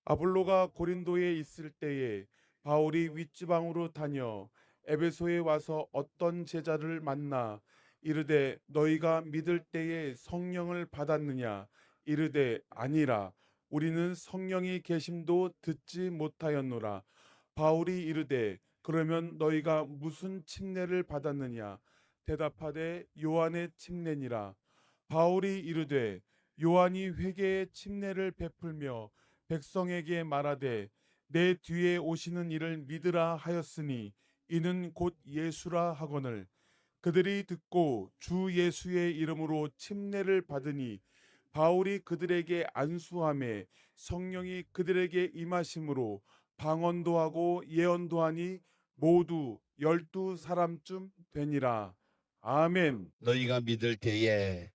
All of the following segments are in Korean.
아볼로가 고린도에 있을 때에 바울이 윗지방으로 다녀 에베소에 와서 어떤 제자를 만나 이르되 너희가 믿을 때에 성령을 받았느냐 이르되 아니라 우리는 성령이 계심도 듣지 못하였노라. 바울이 이르되 그러면 너희가 무슨 침례를 받았느냐 대답하되 요한의 침례니라. 바울이 이르되 요한이 회개의 침례를 베풀며 백성에게 말하되 내 뒤에 오시는 이를 믿으라 하였으니 이는 곧 예수라 하거늘 그들이 듣고 주 예수의 이름으로 침례를 받으니 바울이 그들에게 안수함에 성령이 그들에게 임하심으로 방언도 하고 예언도 하니 모두 12사람쯤 되니라. 아멘. 너희가 믿을 때에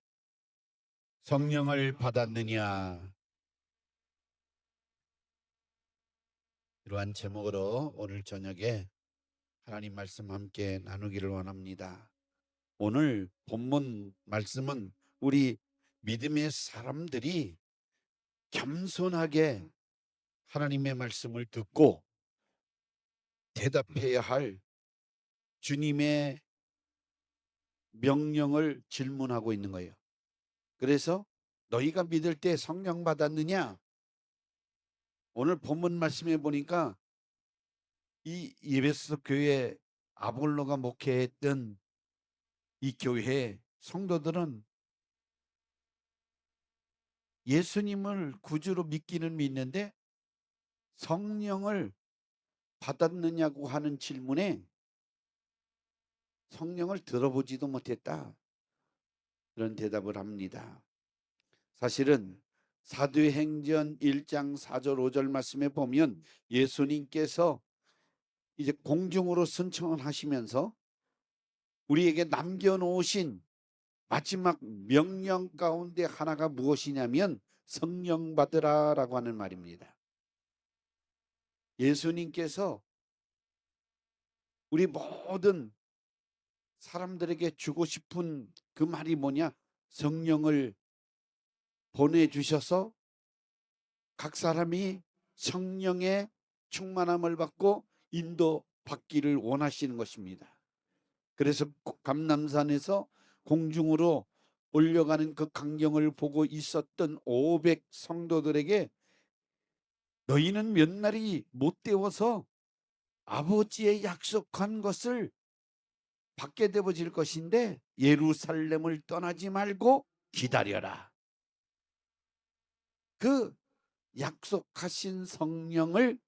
성령을 받았느냐. 이러한 제목으로 오늘 저녁에 하나님 말씀 함께 나누기를 원합니다. 오늘 본문 말씀은 우리 믿음의 사람들이 겸손하게 하나님의 말씀을 듣고 대답해야 할 주님의 명령을 질문하고 있는 거예요. 그래서 너희가 믿을 때 성령 받았느냐? 오늘 본문 말씀에 보니까 이 에베소 교회 아볼로가 목회했던 이 교회 성도들은 예수님을 구주로 믿기는 믿는데 성령을 받았느냐고 하는 질문에 성령을 들어보지도 못했다, 그런 대답을 합니다. 사실은 사도행전 1장 4절 5절 말씀에 보면 예수님께서 이제 공중으로 승천을 하시면서 우리에게 남겨놓으신 마지막 명령 가운데 하나가 무엇이냐면 성령 받으라라고 하는 말입니다. 예수님께서 우리 모든 사람들에게 주고 싶은 그 말이 뭐냐? 성령을 보내주셔서 각 사람이 성령의 충만함을 받고 인도받기를 원하시는 것입니다. 그래서 감람산에서 공중으로 올려가는 그 광경을 보고 있었던 500 성도들에게 너희는 몇 날이 못 되어서 아버지의 약속한 것을 받게 되어질 것인데 예루살렘을 떠나지 말고 기다려라. 그 약속하신 성령을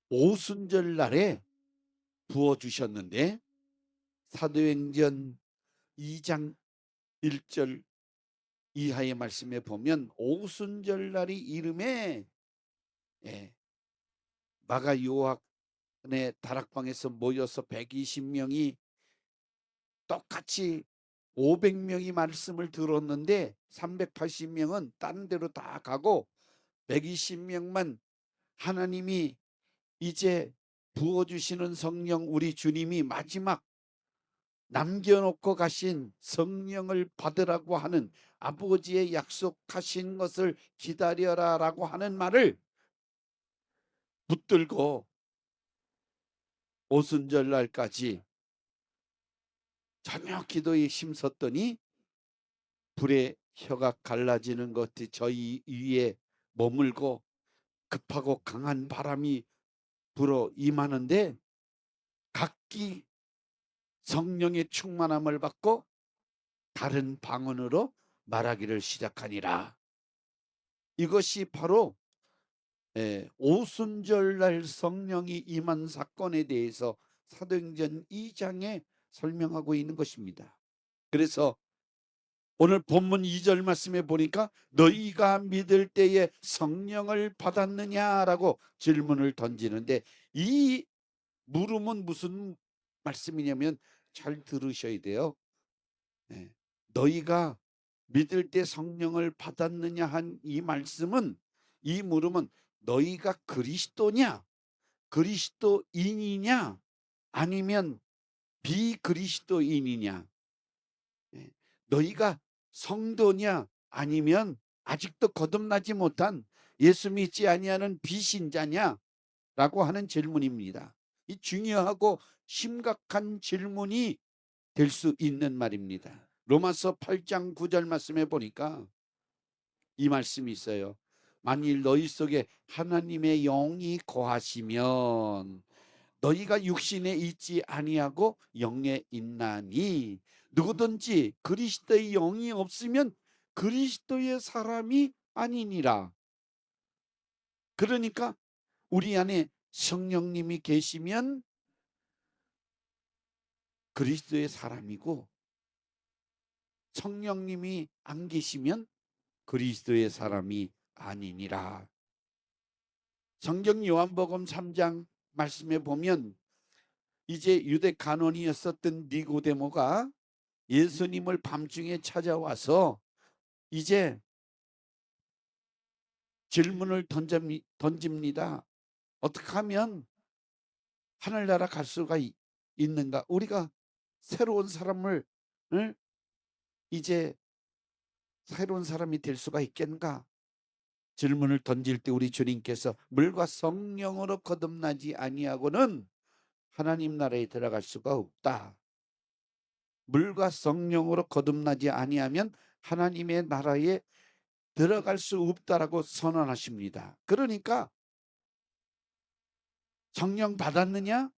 오순절 날에 부어주셨는데 사도행전 2장 1절 이하의 말씀에 보면 오순절 날이 이름에 마가 요한의 다락방에서 모여서 120명이 똑같이 500명이 말씀을 들었는데 380명은 다른 데로 다 가고 120명만 하나님이 이제 부어주시는 성령 우리 주님이 마지막 남겨놓고 가신 성령을 받으라고 하는 아버지의 약속하신 것을 기다려라라고 하는 말을 붙들고 오순절 날까지 저녁 기도에 힘썼더니 불의 혀가 갈라지는 것이 저희 위에 머물고 급하고 강한 바람이 불어 임하는데 각기 성령의 충만함을 받고 다른 방언으로 말하기를 시작하니라. 이것이 바로 오순절날 성령이 임한 사건에 대해서 사도행전 2장에 설명하고 있는 것입니다. 그래서 오늘 본문 2절 말씀에 보니까 너희가 믿을 때에 성령을 받았느냐라고 질문을 던지는데 이 물음은 무슨 말씀이냐면 잘 들으셔야 돼요. 너희가 믿을 때 성령을 받았느냐 한 이 말씀은, 이 물음은 너희가 그리스도냐 그리스도인이냐 아니면 비그리스도인이냐, 너희가 성도냐 아니면 아직도 거듭나지 못한 예수 믿지 아니하는 비신자냐? 라고 하는 질문입니다. 이 중요하고 심각한 질문이 될 수 있는 말입니다. 로마서 8장 9절 말씀에 보니까 이 말씀이 있어요. 만일 너희 속에 하나님의 영이 거하시면 너희가 육신에 있지 아니하고 영에 있나니, 누구든지 그리스도의 영이 없으면 그리스도의 사람이 아니니라. 그러니까 우리 안에 성령님이 계시면 그리스도의 사람이고, 성령님이 안 계시면 그리스도의 사람이 아니니라. 성경 요한복음 3장 말씀에 보면 이제 유대 간원이었었던 니고데모가 예수님을 밤중에 찾아와서 이제 질문을 던집니다. 어떻게 하면 하늘나라 갈 수가 있는가? 우리가 새로운 사람을 이제 새로운 사람이 될 수가 있겠는가? 질문을 던질 때 우리 주님께서 물과 성령으로 거듭나지 아니하고는 하나님 나라에 들어갈 수가 없다. 물과 성령으로 거듭나지 아니하면 하나님의 나라에 들어갈 수 없다라고 선언하십니다. 그러니까 성령 받았느냐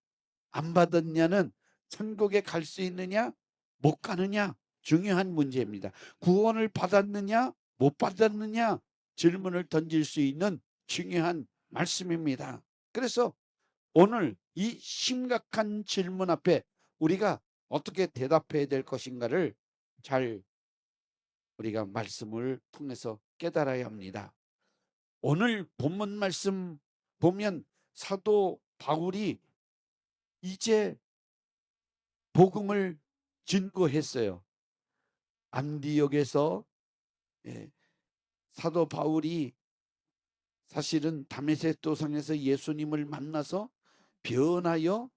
안 받았냐는, 천국에 갈 수 있느냐 못 가느냐 중요한 문제입니다. 구원을 받았느냐 못 받았느냐 질문을 던질 수 있는 중요한 말씀입니다. 그래서 오늘 이 심각한 질문 앞에 우리가 어떻게 대답해야 될 것인가를 잘 우리가 말씀을 통해서 깨달아야 합니다. 오늘 본문 말씀 보면 사도 바울이 이제 복음을 증거했어요. 안디옥에서 사도 바울이 사실은 다메섹 도상에서 예수님을 만나서 변하여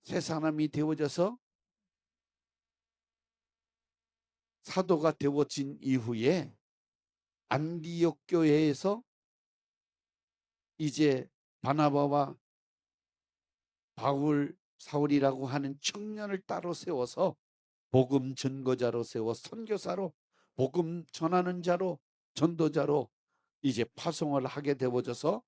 새 사람이 되어져서 사도가 되어진 이후에 안디옥 교회에서 이제 바나바와 바울, 사울이라고 하는 청년을 따로 세워서 복음 전거자로 세워 선교사로, 복음 전하는 자로, 전도자로 이제 파송을 하게 되어져서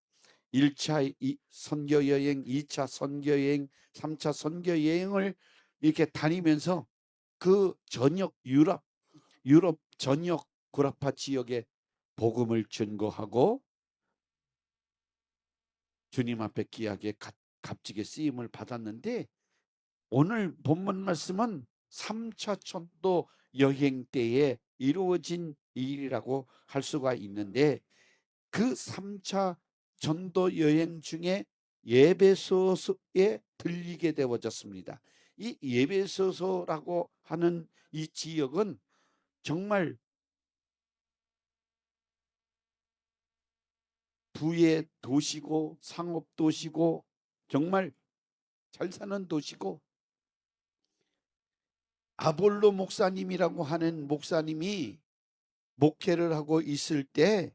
1차 선교 여행, 2차 선교 여행, 3차 선교 여행을 이렇게 다니면서 그 전역 유럽 전역 구라파 지역에 복음을 전거하고 주님 앞에 귀하게 값지게 쓰임을 받았는데, 오늘 본문 말씀은 3차 전도 여행 때에 이루어진 일이라고 할 수가 있는데, 그 3차 전도 여행 중에 예배소서에 들리게 되어졌습니다. 이 예배소서라고 하는 이 지역은 정말 부의 도시고 상업 도시고 정말 잘 사는 도시고, 아볼로 목사님이라고 하는 목사님이 목회를 하고 있을 때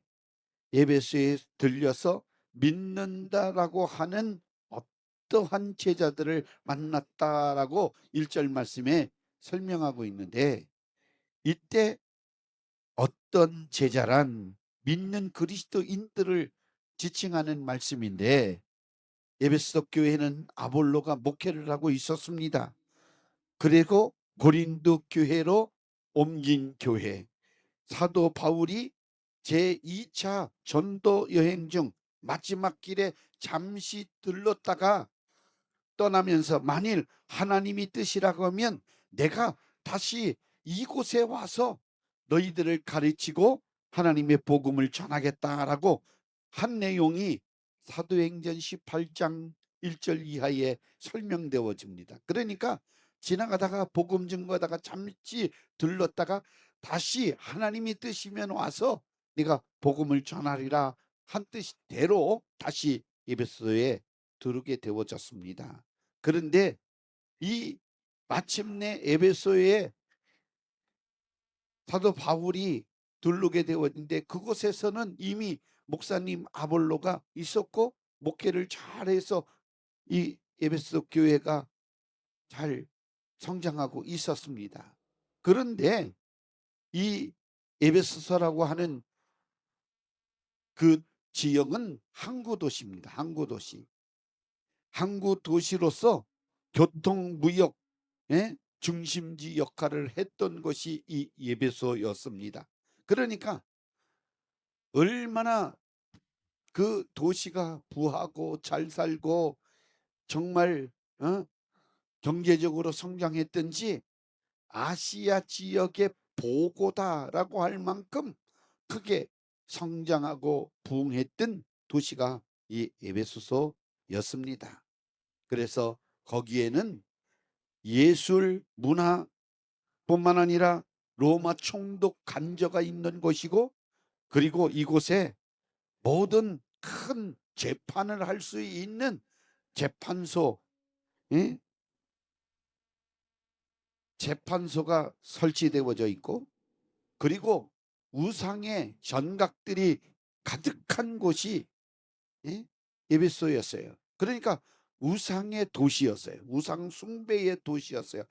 예배소에 들려서 믿는다라고 하는 어떠한 제자들을 만났다라고 1절 말씀에 설명하고 있는데, 이때 어떤 제자란 믿는 그리스도인들을 지칭하는 말씀인데, 에베소 교회는 아볼로가 목회를 하고 있었습니다. 그리고 고린도 교회로 옮긴 교회, 사도 바울이 제2차 전도 여행 중 마지막 길에 잠시 들렀다가 떠나면서 만일 하나님이 뜻이라고 하면 내가 다시 이곳에 와서 너희들을 가르치고 하나님의 복음을 전하겠다라고 한 내용이 사도행전 18장 1절 이하에 설명되어집니다. 그러니까 지나가다가 복음 증거하다가 잠시 들렀다가 다시 하나님이 뜻이면 와서 네가 복음을 전하리라 한 뜻대로 다시 에베소에 들어오게 되어졌습니다. 그런데 이 마침내 에베소에 사도 바울이 두르게 되었는데 그곳에서는 이미 목사님 아볼로가 있었고 목회를 잘해서 이 에베소 교회가 잘 성장하고 있었습니다. 그런데 이 에베소서라고 하는 그 지역은 항구 도시입니다. 항구 도시. 항구 도시로서 교통 무역 중심지 역할을 했던 것이 이 에베소였습니다. 그러니까 얼마나 그 도시가 부하고 잘 살고 정말 경제적으로 성장했든지 아시아 지역의 보고다라고 할 만큼 크게 성장하고 부흥했던 도시가 이 에베소서였습니다. 그래서 거기에는 예술, 문화뿐만 아니라 로마 총독 관저가 있는 곳이고, 그리고 이곳에 모든 큰 재판을 할 수 있는 재판소, 예? 재판소가 설치되어져 있고, 그리고 우상의 전각들이 가득한 곳이 에베소였어요. 그러니까 우상의 도시였어요. 우상 숭배의 도시였어요.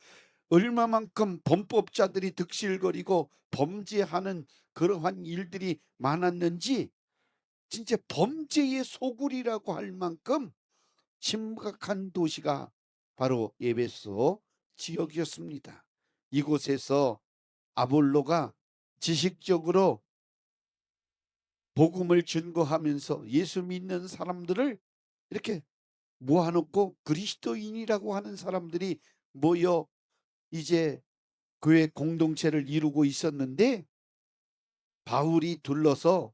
얼마만큼 범법자들이 득실거리고 범죄하는 그러한 일들이 많았는지 진짜 범죄의 소굴이라고 할 만큼 심각한 도시가 바로 에베소 지역이었습니다. 이곳에서 아볼로가 지식적으로 복음을 증거하면서 예수 믿는 사람들을 이렇게 모아놓고 그리스도인이라고 하는 사람들이 모여 이제 교회 공동체를 이루고 있었는데, 바울이 둘러서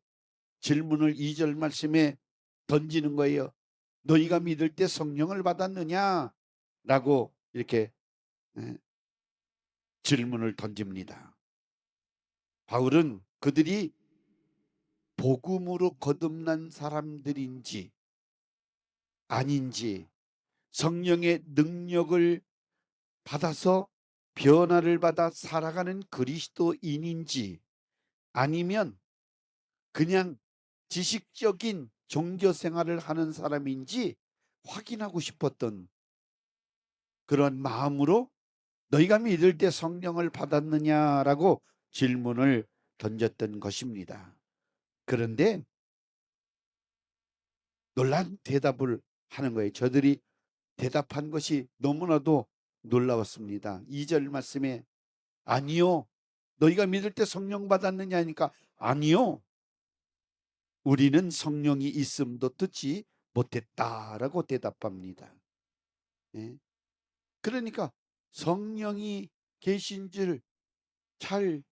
질문을 2절 말씀에 던지는 거예요. 너희가 믿을 때 성령을 받았느냐? 라고 이렇게 질문을 던집니다. 바울은 그들이 복음으로 거듭난 사람들인지 아닌지, 성령의 능력을 받아서 변화를 받아 살아가는 그리스도인인지, 아니면 그냥 지식적인 종교 생활을 하는 사람인지 확인하고 싶었던 그런 마음으로 너희가 믿을 때 성령을 받았느냐라고 질문을 던졌던 것입니다. 그런데 놀란 대답을 하는 거예요. 저들이 대답한 것이 너무나도 놀라웠습니다. 2절 말씀에 아니요, 너희가 믿을 때 성령 받았느냐 하니까 아니요, 우리는 성령이 있음도 듣지 못했다라고 대답합니다. 예? 그러니까 성령이 계신 줄 잘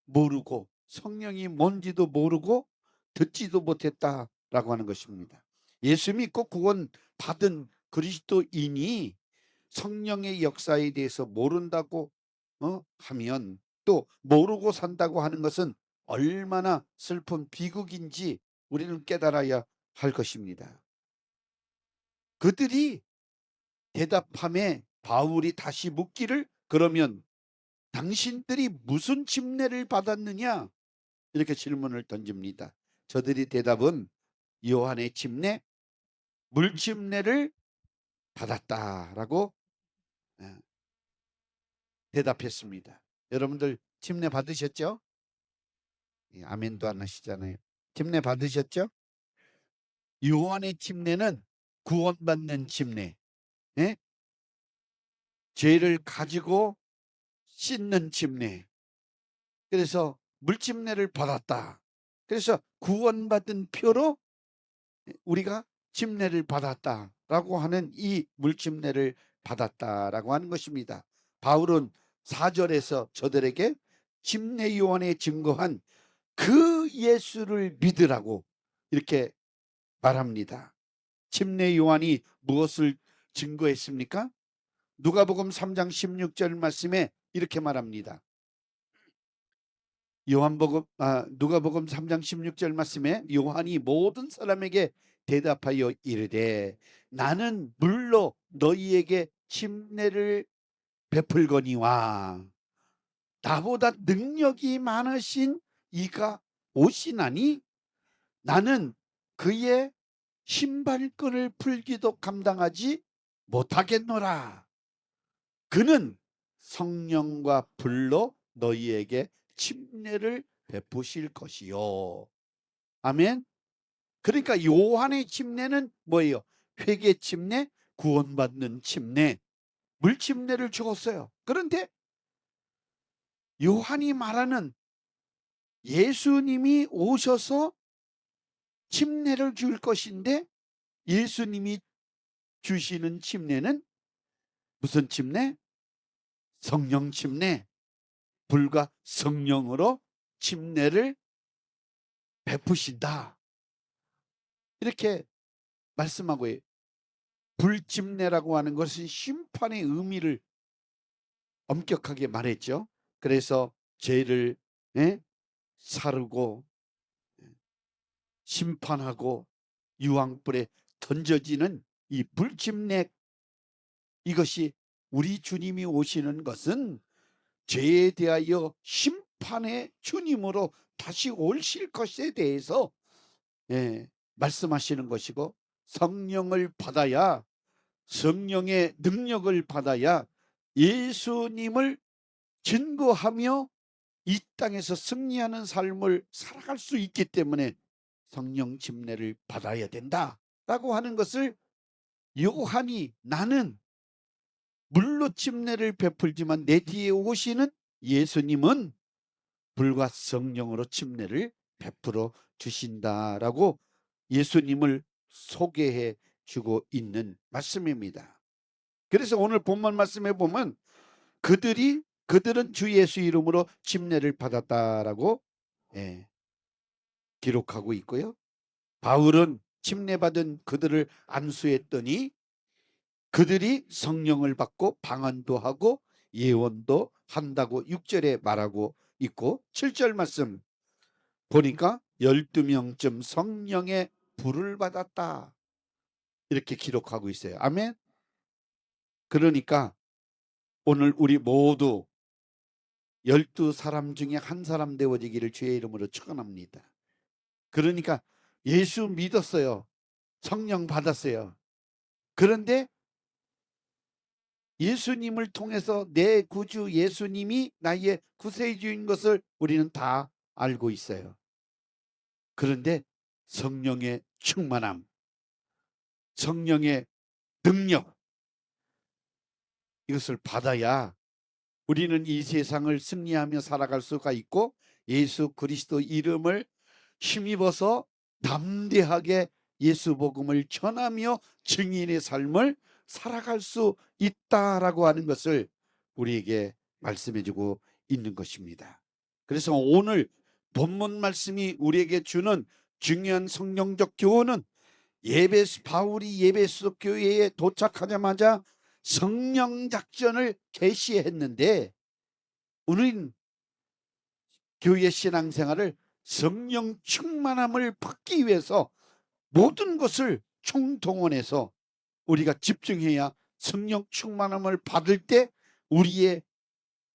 모르고, 성령이 뭔지도 모르고 듣지도 못했다라고 하는 것입니다. 예수 믿고 구원 받은 그리스도인이 성령의 역사에 대해서 모른다고 하면, 또 모르고 산다고 하는 것은 얼마나 슬픈 비극인지 우리는 깨달아야 할 것입니다. 그들이 대답함에 바울이 다시 묻기를, 그러면 당신들이 무슨 침례를 받았느냐? 이렇게 질문을 던집니다. 저들이 대답은 요한의 침례, 물침례를 받았다라고 대답했습니다. 여러분들 침례 받으셨죠? 아멘도 안 하시잖아요. 침례 받으셨죠? 요한의 침례는 구원받는 침례, 죄를 가지고 씻는 침례. 그래서 물침례를 받았다. 그래서 구원받은 표로 우리가 침례를 받았다라고 하는 이 물침례를 받았다라고 하는 것입니다. 바울은 4절에서 저들에게 침례 요한에 증거한 그 예수를 믿으라고 이렇게 말합니다. 침례 요한이 무엇을 증거했습니까? 누가복음 3장 16절 말씀에 이렇게 말합니다. 누가복음 3장 16절 말씀에 요한이 모든 사람에게 대답하여 이르되 나는 물로 너희에게 침례를 베풀거니와 나보다 능력이 많으신 이가 오시나니 나는 그의 신발끈을 풀기도 감당하지 못하겠노라. 그는 성령과 불로 너희에게 침례를 베푸실 것이요. 아멘. 그러니까 요한의 침례는 뭐예요? 회개 침례, 구원받는 침례, 물 침례를 주었어요. 그런데 요한이 말하는 예수님이 오셔서 침례를 줄 것인데, 예수님이 주시는 침례는 무슨 침례? 성령 침례. 불과 성령으로 침례를 베푸신다. 이렇게 말씀하고 있어요. 불침례라고 하는 것은 심판의 의미를 엄격하게 말했죠. 그래서 죄를 사르고 심판하고 유황불에 던져지는 이 불침례, 이것이 우리 주님이 오시는 것은 죄에 대하여 심판의 주님으로 다시 오실 것에 대해서 말씀하시는 것이고, 성령을 받아야, 성령의 능력을 받아야 예수님을 증거하며 이 땅에서 승리하는 삶을 살아갈 수 있기 때문에 성령 침례를 받아야 된다라고 하는 것을 요한이, 나는 물로 침례를 베풀지만 내 뒤에 오시는 예수님은 불과 성령으로 침례를 베풀어 주신다라고 예수님을 소개해 주고 있는 말씀입니다. 그래서 오늘 본문 말씀에 보면 그들은 주 예수 이름으로 침례를 받았다라고 기록하고 있고요. 바울은 침례받은 그들을 안수했더니 그들이 성령을 받고 방언도 하고 예언도 한다고 6절에 말하고 있고, 7절 말씀 보니까 12명쯤 성령의 불을 받았다 이렇게 기록하고 있어요. 아멘. 그러니까 오늘 우리 모두 12사람 중에 한 사람 되어지기를 주의 이름으로 축원합니다. 그러니까 예수 믿었어요. 성령 받았어요. 그런데 예수님을 통해서 내 구주 예수님이 나의 구세주인 것을 우리는 다 알고 있어요. 그런데 성령의 충만함, 성령의 능력, 이것을 받아야 우리는 이 세상을 승리하며 살아갈 수가 있고, 예수 그리스도 이름을 힘입어서 담대하게 예수 복음을 전하며 증인의 삶을 살아갈 수 있다라고 하는 것을 우리에게 말씀해 주고 있는 것입니다. 그래서 오늘 본문 말씀이 우리에게 주는 중요한 성령적 교훈은, 바울이 예배소 교회에 도착하자마자 성령 작전을 개시했는데, 우리는 교회 신앙생활을 성령 충만함을 받기 위해서 모든 것을 총동원해서 우리가 집중해야 성령 충만함을 받을 때 우리의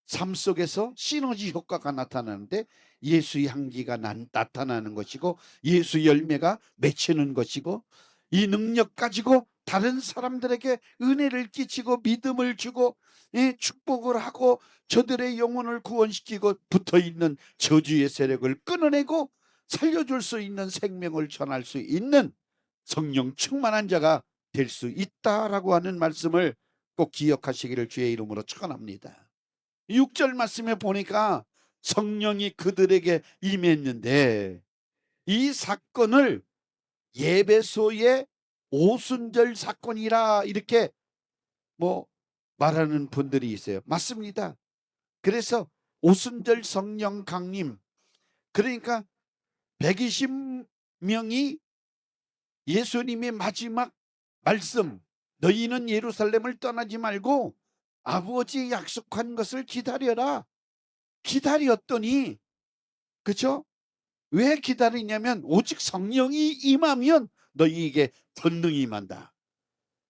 삶 속에서 시너지 효과가 나타나는데, 예수의 향기가 나타나는 것이고, 예수 열매가 맺히는 것이고, 이 능력 가지고 다른 사람들에게 은혜를 끼치고 믿음을 주고 축복을 하고 저들의 영혼을 구원시키고 붙어있는 저주의 세력을 끊어내고 살려줄 수 있는 생명을 전할 수 있는 성령 충만한 자가 될 수 있다라고 하는 말씀을 꼭 기억하시기를 주의 이름으로 축원합니다. 6절 말씀에 보니까 성령이 그들에게 임했는데, 이 사건을 예배소의 오순절 사건이라 이렇게 말하는 분들이 있어요. 맞습니다. 그래서 오순절 성령 강림, 그러니까 120명이 예수님의 마지막 말씀, 너희는 예루살렘을 떠나지 말고 아버지 약속한 것을 기다려라, 기다렸더니, 그렇죠? 왜 기다리냐면 오직 성령이 임하면 너희에게 권능이 임한다,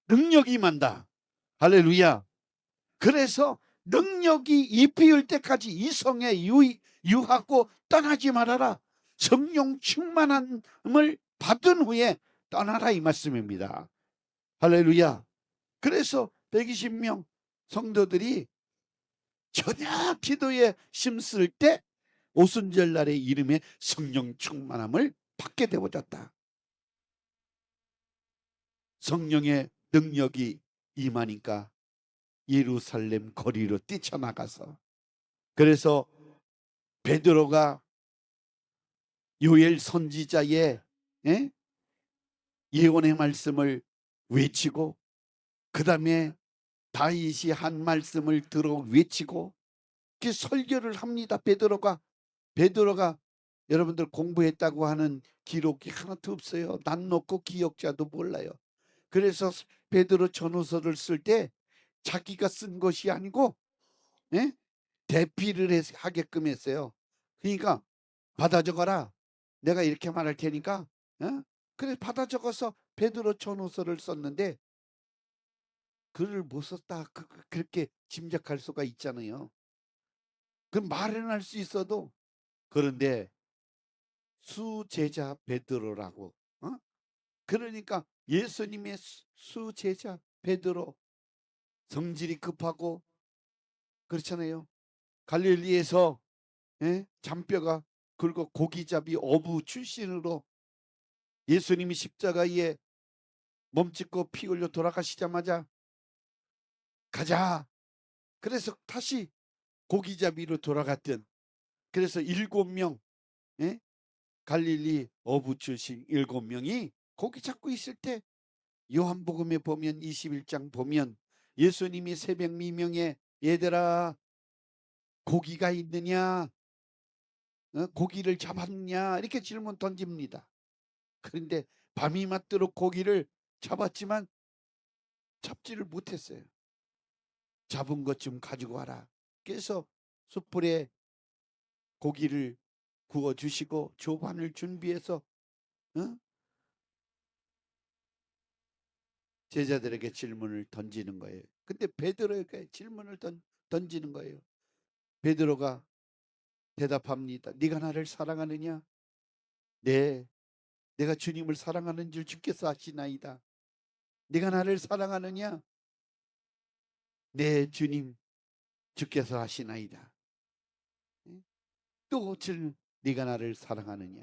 능력이 임한다. 할렐루야. 그래서 능력이 입히울 때까지 이성에 유하고 떠나지 말아라. 성령 충만함을 받은 후에 떠나라, 이 말씀입니다. 할렐루야. 그래서 120명 성도들이 저녁 기도에 힘쓸 때 오순절날의 이름에 성령 충만함을 받게 되어졌다. 성령의 능력이 임하니까 예루살렘 거리로 뛰쳐나가서, 그래서 베드로가 요엘 선지자의 예언의 말씀을 외치고, 그 다음에 다윗이 한 말씀을 들어 외치고 그 설교를 합니다. 베드로가 여러분들 공부했다고 하는 기록이 하나도 없어요. 난 놓고 기억자도 몰라요. 그래서 베드로 전후서를 쓸 때 자기가 쓴 것이 아니고 대피를 하게끔 했어요. 그러니까 받아 적어라. 내가 이렇게 말할 테니까. 그래 받아 적어서 베드로 전후서를 썼는데, 글을 못 썼다 그렇게 짐작할 수가 있잖아요. 그럼 말은 할 수 있어도. 그런데 수제자 베드로라고, 그러니까 예수님의 수제자 베드로, 성질이 급하고 그렇잖아요. 갈릴리에서 잔뼈가 굵고 고기잡이 어부 출신으로 예수님이 십자가에 몸짓고 피 흘려 돌아가시자마자 가자. 그래서 다시 고기잡이로 돌아갔던, 그래서 7명 갈릴리 어부 출신 7명이 고기 잡고 있을 때, 요한복음에 보면 21장 보면 예수님이 새벽 미명에 얘들아 고기가 있느냐, 고기를 잡았냐 이렇게 질문 던집니다. 그런데 밤이 맞도록 고기를 잡았지만 잡지를 못했어요. 잡은 것 좀 가지고 와라. 그래서 숯불에 고기를 구워 주시고 조반을 준비해서 제자들에게 질문을 던지는 거예요. 근데 베드로에게 질문을 던지는 거예요. 베드로가 대답합니다. 네가 나를 사랑하느냐? 네, 내가 주님을 사랑하는 줄 주께서 아시나이다. 네가 나를 사랑하느냐? 네, 주님 주께서 아시나이다. 또 네가 나를 사랑하느냐?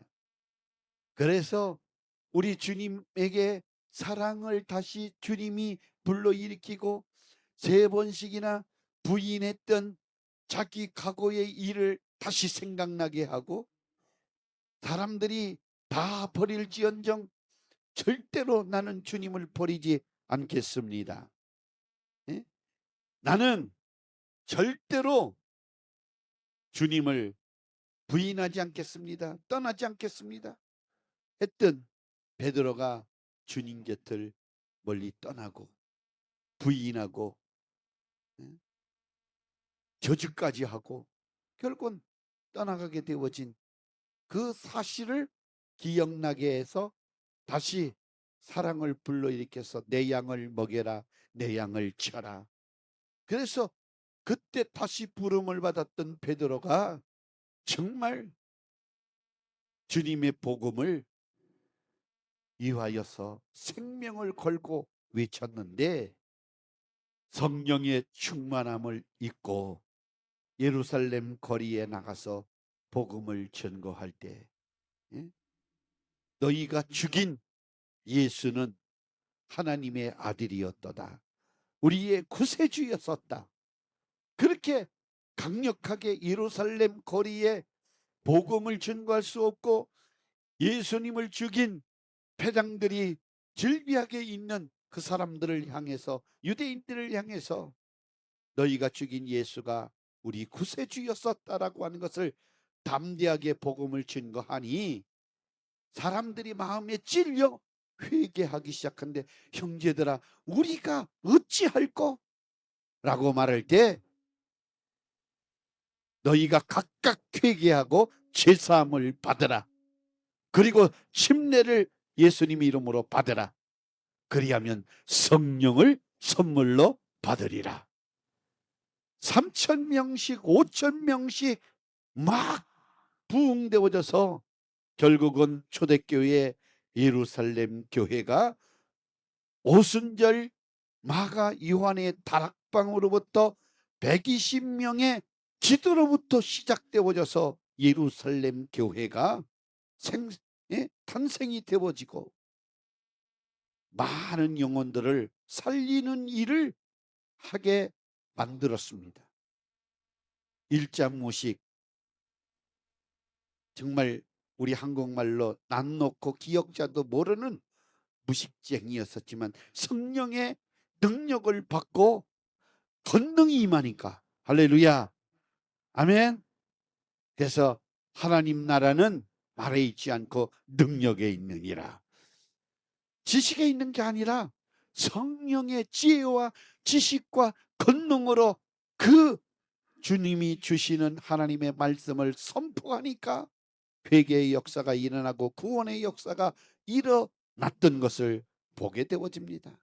그래서 우리 주님에게 사랑을 다시 주님이 불러일으키고 3번씩이나 부인했던 자기 과거의 일을 다시 생각나게 하고, 사람들이 다 버릴지언정 절대로 나는 주님을 버리지 않겠습니다. 나는 절대로 주님을 부인하지 않겠습니다. 떠나지 않겠습니다. 했던 베드로가 주님 곁을 멀리 떠나고 부인하고 저주까지 하고 결국은 떠나가게 되어진 그 사실을 기억나게 해서 다시 사랑을 불러일으켜서 내 양을 먹여라, 내 양을 쳐라. 그래서 그때 다시 부름을 받았던 베드로가 정말 주님의 복음을 위하여서 생명을 걸고 외쳤는데, 성령의 충만함을 입고 예루살렘 거리에 나가서 복음을 전거할 때 너희가 죽인 예수는 하나님의 아들이었도다. 우리의 구세주였었다. 그렇게 강력하게 예루살렘 거리에 복음을 전거할 수 없고 예수님을 죽인 패당들이 즐비하게 있는 그 사람들을 향해서, 유대인들을 향해서 너희가 죽인 예수가 우리 구세주였었다라고 하는 것을 담대하게 복음을 증거하니 사람들이 마음에 찔려 회개하기 시작한데, 형제들아 우리가 어찌할꼬? 라고 말할 때 너희가 각각 회개하고 제사함을 받으라. 그리고 침례를 예수님 이름으로 받으라. 그리하면 성령을 선물로 받으리라. 3,000명씩 5,000명씩 막 부흥되어져서 결국은 초대교회 예루살렘 교회가 오순절 마가 요한의 다락방으로부터 120명의 기도로부터 시작되어져서 예루살렘 교회가 탄생이 되어지고 많은 영혼들을 살리는 일을 하게 만들었습니다. 일자무식, 정말 우리 한국말로 난 놓고 기억자도 모르는 무식쟁이였었지만 성령의 능력을 받고 권능이 임하니까, 할렐루야, 아멘. 그래서 하나님 나라는 말에 있지 않고 능력에 있느니라. 지식에 있는 게 아니라 성령의 지혜와 지식과 권능으로 그 주님이 주시는 하나님의 말씀을 선포하니까 회개의 역사가 일어나고 구원의 역사가 일어났던 것을 보게 되어집니다.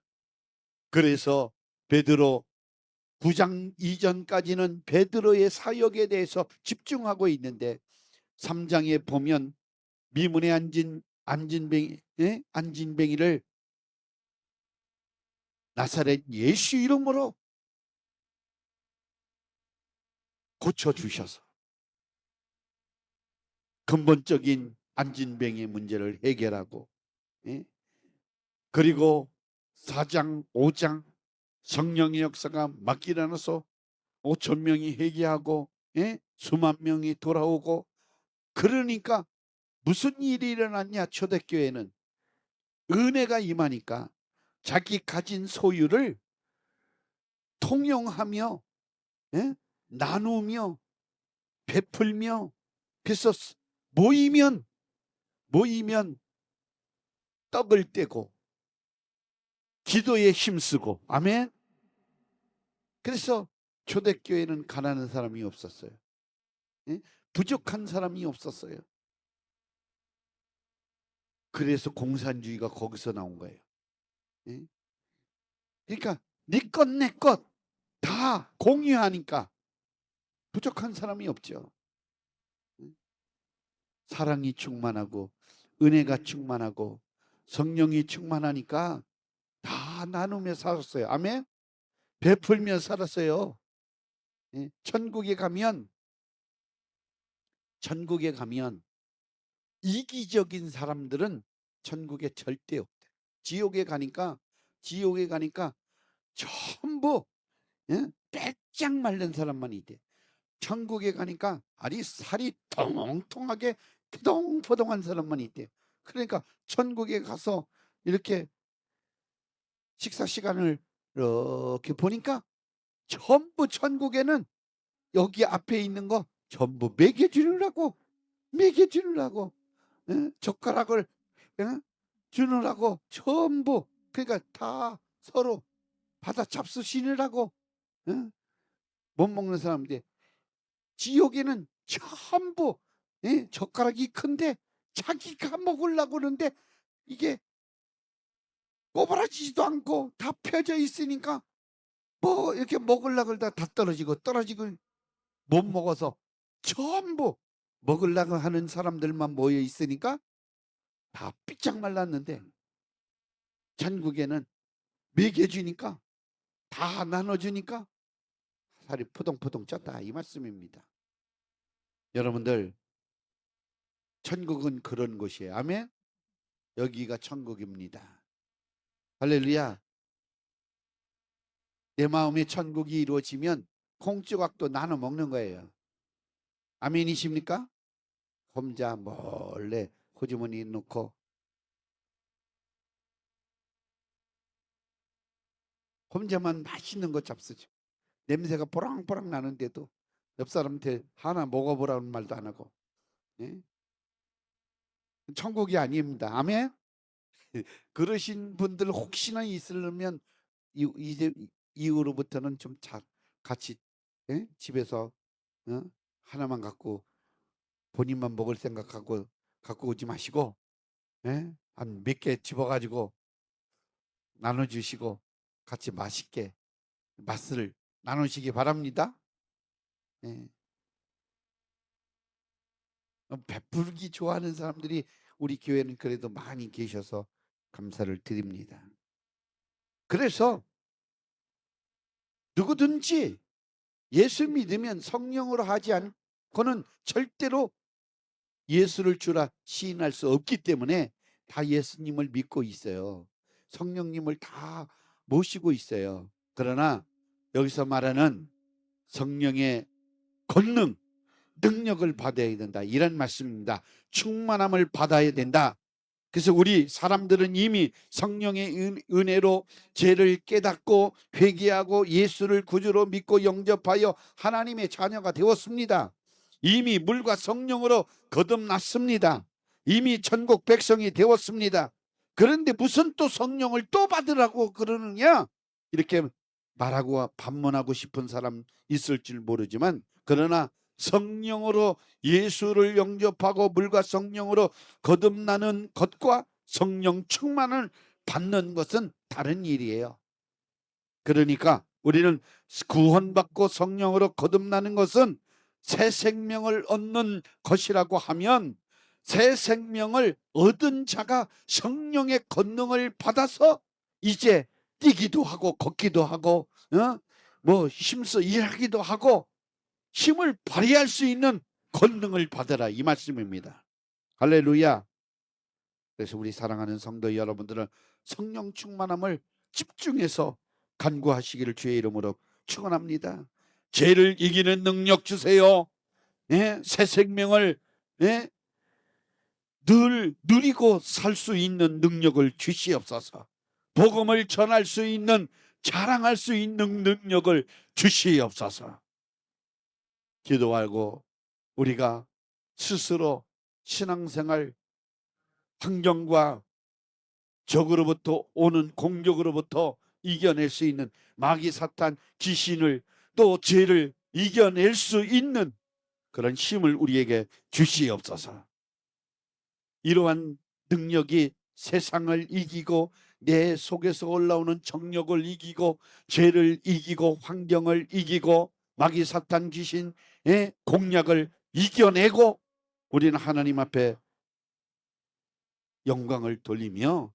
그래서 베드로 9장 이전까지는 베드로의 사역에 대해서 집중하고 있는데 3장에 보면 미문에 앉은 뱅이를 나사렛 예수 이름으로 고쳐주셔서 근본적인 안진뱅이의 문제를 해결하고, 그리고 4장 5장 성령의 역사가 막 일어나서 5,000명이 회개하고 수만 명이 돌아오고, 그러니까 무슨 일이 일어났냐? 초대교회는 은혜가 임하니까 자기 가진 소유를 통용하며 나누며 베풀며, 그래서 모이면 떡을 떼고 기도에 힘쓰고, 아멘. 그래서 초대교회는 가난한 사람이 없었어요. 부족한 사람이 없었어요. 그래서 공산주의가 거기서 나온 거예요. 그러니까 네 것 내 것 다 공유하니까 부족한 사람이 없죠. 사랑이 충만하고 은혜가 충만하고 성령이 충만하니까 다 나누며 살았어요. 아멘. 베풀며 살았어요. 천국에 가면 이기적인 사람들은 천국에 절대 없대. 지옥에 가니까 전부 빼짝 마른 사람만 있대. 천국에 가니까 살이 통통하게 포동포동한 사람만 있대. 그러니까 천국에 가서 이렇게 식사 시간을 이렇게 보니까 전부 천국에는 여기 앞에 있는 거 전부 먹여주느라고 젓가락을 주느라고 전부, 그러니까 다 서로 받아 잡수시느라고 못 먹는 사람인데, 지옥에는 전부 젓가락이 큰데 자기가 먹으려고 그러는데 이게 꼬부라지지도 않고 다 펴져 있으니까 뭐 이렇게 먹으려고 그러다 다 떨어지고 못 먹어서 전부 먹으려고 하는 사람들만 모여 있으니까 다 삐짝 말랐는데, 천국에는 먹여주니까 다 나눠주니까 살이 포동포동 쪘다, 이 말씀입니다. 여러분들, 천국은 그런 곳이에요. 아멘. 여기가 천국입니다. 할렐루야. 내 마음에 천국이 이루어지면 콩조각도 나눠 먹는 거예요. 아멘이십니까? 혼자 몰래 호주머니에 넣고 혼자만 맛있는 거 잡수죠. 냄새가 보랑보랑 나는데도 옆 사람한테 하나 먹어보라는 말도 안 하고. 천국이 아닙니다. 아멘. 그러신 분들 혹시나 있으려면 이제 이후로부터는 좀 같이 집에서 하나만 갖고 본인만 먹을 생각하고 갖고 오지 마시고 한 몇 개 집어가지고 나눠주시고 같이 맛있게 맛을 나누시기 바랍니다. 예. 베풀기 좋아하는 사람들이 우리 교회는 그래도 많이 계셔서 감사를 드립니다. 그래서 누구든지 예수 믿으면 성령으로 하지 않고는 절대로 예수를 주라 시인할 수 없기 때문에 다 예수님을 믿고 있어요. 성령님을 다 모시고 있어요. 그러나 여기서 말하는 성령의 권능, 능력을 받아야 된다, 이런 말씀입니다. 충만함을 받아야 된다. 그래서 우리 사람들은 이미 성령의 은혜로 죄를 깨닫고 회개하고 예수를 구주로 믿고 영접하여 하나님의 자녀가 되었습니다. 이미 물과 성령으로 거듭났습니다. 이미 천국 백성이 되었습니다. 그런데 무슨 또 성령을 또 받으라고 그러느냐, 이렇게 말하고 반문하고 싶은 사람 있을 줄 모르지만, 그러나 성령으로 예수를 영접하고 물과 성령으로 거듭나는 것과 성령 충만을 받는 것은 다른 일이에요. 그러니까 우리는 구원받고 성령으로 거듭나는 것은 새 생명을 얻는 것이라고 하면, 새 생명을 얻은 자가 성령의 권능을 받아서 이제 뛰기도 하고 걷기도 하고 뭐 힘써 일하기도 하고 힘을 발휘할 수 있는 권능을 받아라, 이 말씀입니다. 할렐루야. 그래서 우리 사랑하는 성도 여러분들은 성령 충만함을 집중해서 간구하시기를 주의 이름으로 축원합니다. 죄를 이기는 능력 주세요. 예? 새 생명을 늘 누리고 살 수 있는 능력을 주시옵소서. 복음을 전할 수 있는, 자랑할 수 있는 능력을 주시옵소서. 기도하고 우리가 스스로 신앙생활 환경과 적으로부터 오는 공격으로부터 이겨낼 수 있는, 마귀 사탄 귀신을 또 죄를 이겨낼 수 있는 그런 힘을 우리에게 주시옵소서. 이러한 능력이 세상을 이기고 내 속에서 올라오는 정욕을 이기고 죄를 이기고 환경을 이기고 마귀 사탄 귀신의 공략을 이겨내고 우리는 하나님 앞에 영광을 돌리며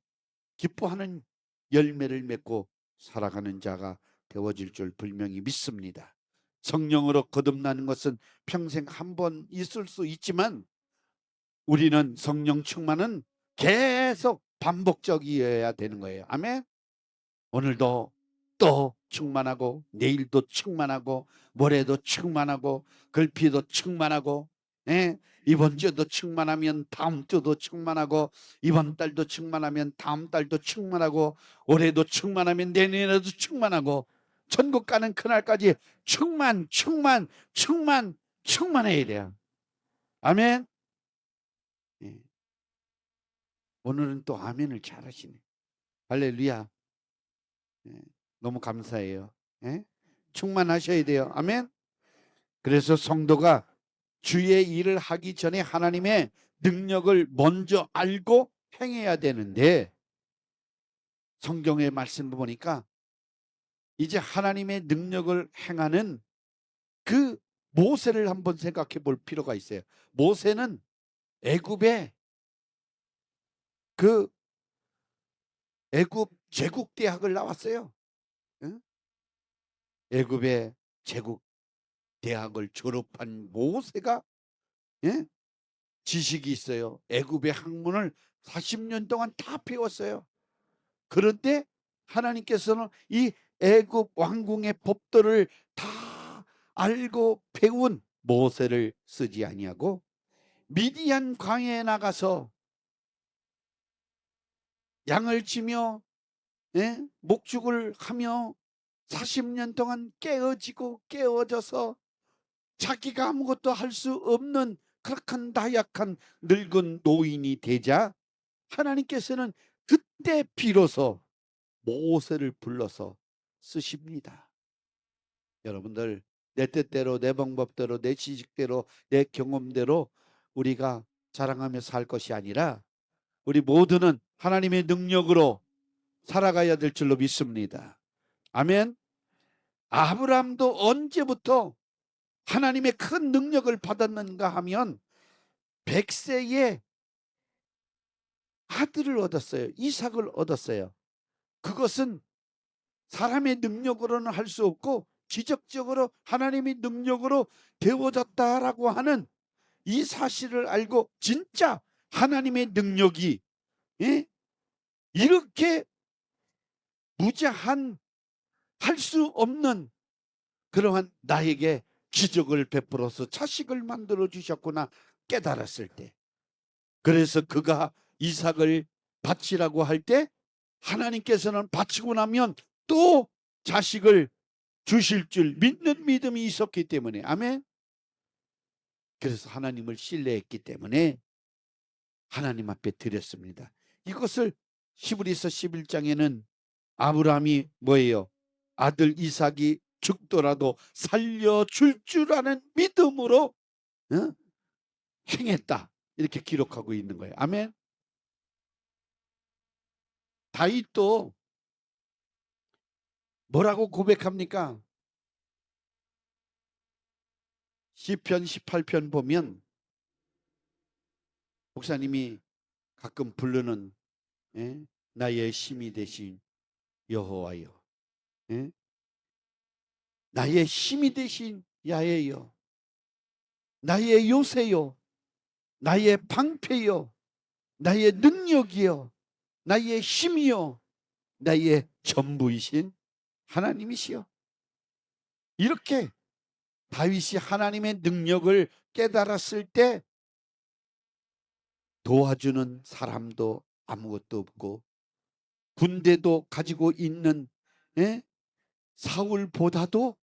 기뻐하는 열매를 맺고 살아가는 자가 되어질 줄 분명히 믿습니다. 성령으로 거듭나는 것은 평생 한 번 있을 수 있지만 우리는 성령 충만은 계속 반복적이어야 되는 거예요. 아멘. 오늘도 또 충만하고 내일도 충만하고 모레도 충만하고 글피도 충만하고 이번 주도 충만하면 다음 주도 충만하고 이번 달도 충만하면 다음 달도 충만하고 올해도 충만하면 내년에도 충만하고 천국 가는 그날까지 충만해야 돼요. 아멘. 예. 오늘은 또 아멘을 잘하시네. 할렐루야. 예. 너무 감사해요. 예? 충만하셔야 돼요. 아멘. 그래서 성도가 주의 일을 하기 전에 하나님의 능력을 먼저 알고 행해야 되는데, 성경의 말씀을 보니까 이제 하나님의 능력을 행하는 그 모세를 한번 생각해 볼 필요가 있어요. 모세는 애굽의 그 애굽 제국 대학을 나왔어요. 응? 애굽의 제국 대학을 졸업한 모세가 지식이 있어요. 애굽의 학문을 40년 동안 다 배웠어요. 그런데 하나님께서는 이 애굽 왕궁의 법도를 다 알고 배운 모세를 쓰지 아니하고 미디안 광야에 나가서 양을 치며 목축을 하며 40년 동안 깨어지고 깨어져서 자기가 아무것도 할 수 없는 그렇게 나약한 늙은 노인이 되자 하나님께서는 그때 비로소 모세를 불러서 쓰십니다. 여러분들, 내 뜻대로 내 방법대로 내 지식대로 내 경험대로 우리가 자랑하며 살 것이 아니라 우리 모두는 하나님의 능력으로 살아가야 될 줄로 믿습니다. 아멘. 아브라함도 언제부터 하나님의 큰 능력을 받았는가 하면 100세에 아들을 얻었어요. 이삭을 얻었어요. 그것은 사람의 능력으로는 할 수 없고 기적적으로 하나님의 능력으로 되어졌다라고 하는 이 사실을 알고 진짜 하나님의 능력이, 예? 이렇게 무제한 할 수 없는 그러한 나에게 기적을 베풀어서 자식을 만들어 주셨구나 깨달았을 때, 그래서 그가 이삭을 바치라고 할 때 하나님께서는 바치고 나면 또 자식을 주실 줄 믿는 믿음이 있었기 때문에, 아멘. 그래서 하나님을 신뢰했기 때문에 하나님 앞에 드렸습니다. 이것을 히브리서 11장에는 아브라함이 뭐예요? 아들 이삭이 죽더라도 살려줄 줄 아는 믿음으로 어? 행했다, 이렇게 기록하고 있는 거예요. 아멘. 다윗도 뭐라고 고백합니까? 시편 18편 보면 목사님이 가끔 부르는, 예? 나의 힘이 되신 여호와여, 예? 나의 힘이 되신 야훼여, 나의 요새요, 나의 방패요, 나의 능력이요, 나의 힘이요, 나의 전부이신 하나님이시여. 이렇게 다윗이 하나님의 능력을 깨달았을 때 도와주는 사람도 아무것도 없고 군대도 가지고 있는, 예? 사울보다도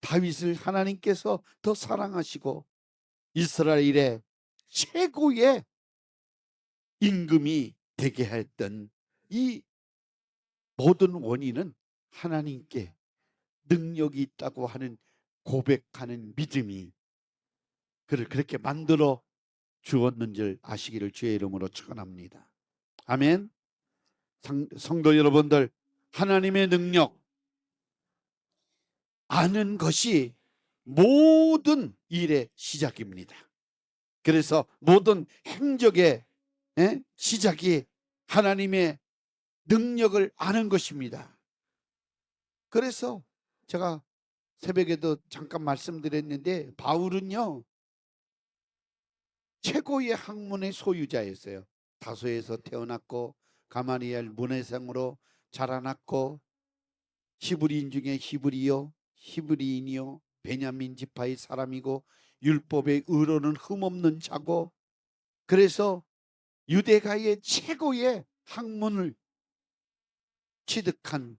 다윗을 하나님께서 더 사랑하시고 이스라엘의 최고의 임금이 되게 했던 이 모든 원인은 하나님께 능력이 있다고 하는 고백하는 믿음이 그를 그렇게 만들어 주었는 줄 아시기를 주의 이름으로 축원합니다. 아멘. 성도 여러분들, 하나님의 능력 아는 것이 모든 일의 시작입니다. 그래서 모든 행적의, 예? 시작이 하나님의 능력을 아는 것입니다. 그래서 제가 새벽에도 잠깐 말씀드렸는데 바울은요 최고의 학문의 소유자였어요. 다소에서 태어났고 가마리엘 문해생으로 자라났고 히브리인 중에 히브리인이요 베냐민 지파의 사람이고 율법의 의로는 흠없는 자고, 그래서 유대가의 최고의 학문을 취득한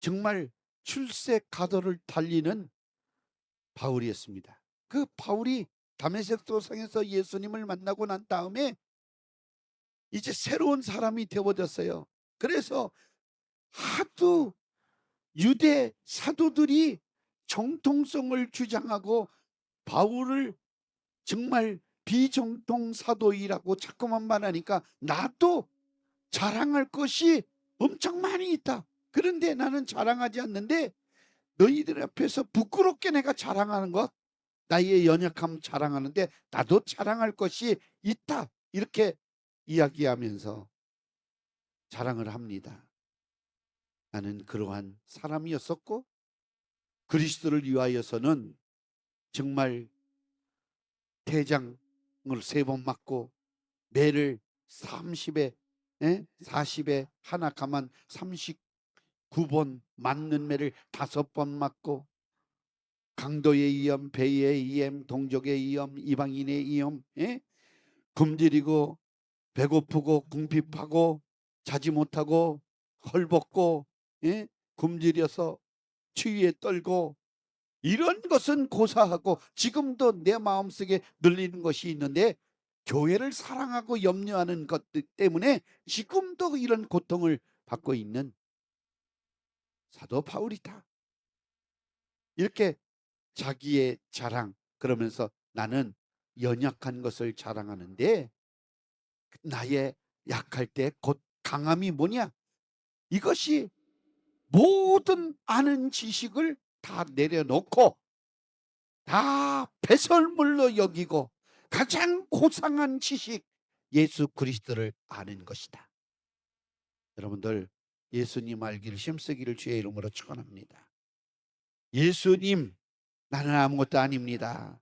정말 출세 가도를 달리는 바울이었습니다. 그 바울이 다메섹 도상에서 예수님을 만나고 난 다음에 이제 새로운 사람이 되어졌어요. 그래서 하도 유대 사도들이 정통성을 주장하고 바울을 정말 비정통 사도이라고 자꾸만 말하니까 나도 자랑할 것이 엄청 많이 있다. 그런데 나는 자랑하지 않는데 너희들 앞에서 부끄럽게 내가 자랑하는 것, 나의 연약함 자랑하는데 나도 자랑할 것이 있다, 이렇게 이야기하면서 자랑을 합니다. 나는 그러한 사람이었었고 그리스도를 위하여서는 정말 대장을 3번 맞고 매를 30에 40에 하나 가만 39번 맞는 매를 5번 맞고 강도의 위험, 배의 위험, 동족의 위험, 이방인의 위험, 굶주리고 배고프고 궁핍하고 자지 못하고 헐벗고, 굶주려서 추위에 떨고, 이런 것은 고사하고 지금도 내 마음속에 늘리는 것이 있는데 교회를 사랑하고 염려하는 것들 때문에 지금도 이런 고통을 받고 있는 사도 바울이다. 이렇게 자기의 자랑, 그러면서 나는 연약한 것을 자랑하는데 나의 약할 때 곧 강함이 뭐냐? 이것이 모든 아는 지식을 다 내려놓고 다 배설물로 여기고 가장 고상한 지식 예수 그리스도를 아는 것이다. 여러분들 예수님 알기를 힘쓰기를 주의 이름으로 축원합니다. 예수님, 나는 아무것도 아닙니다.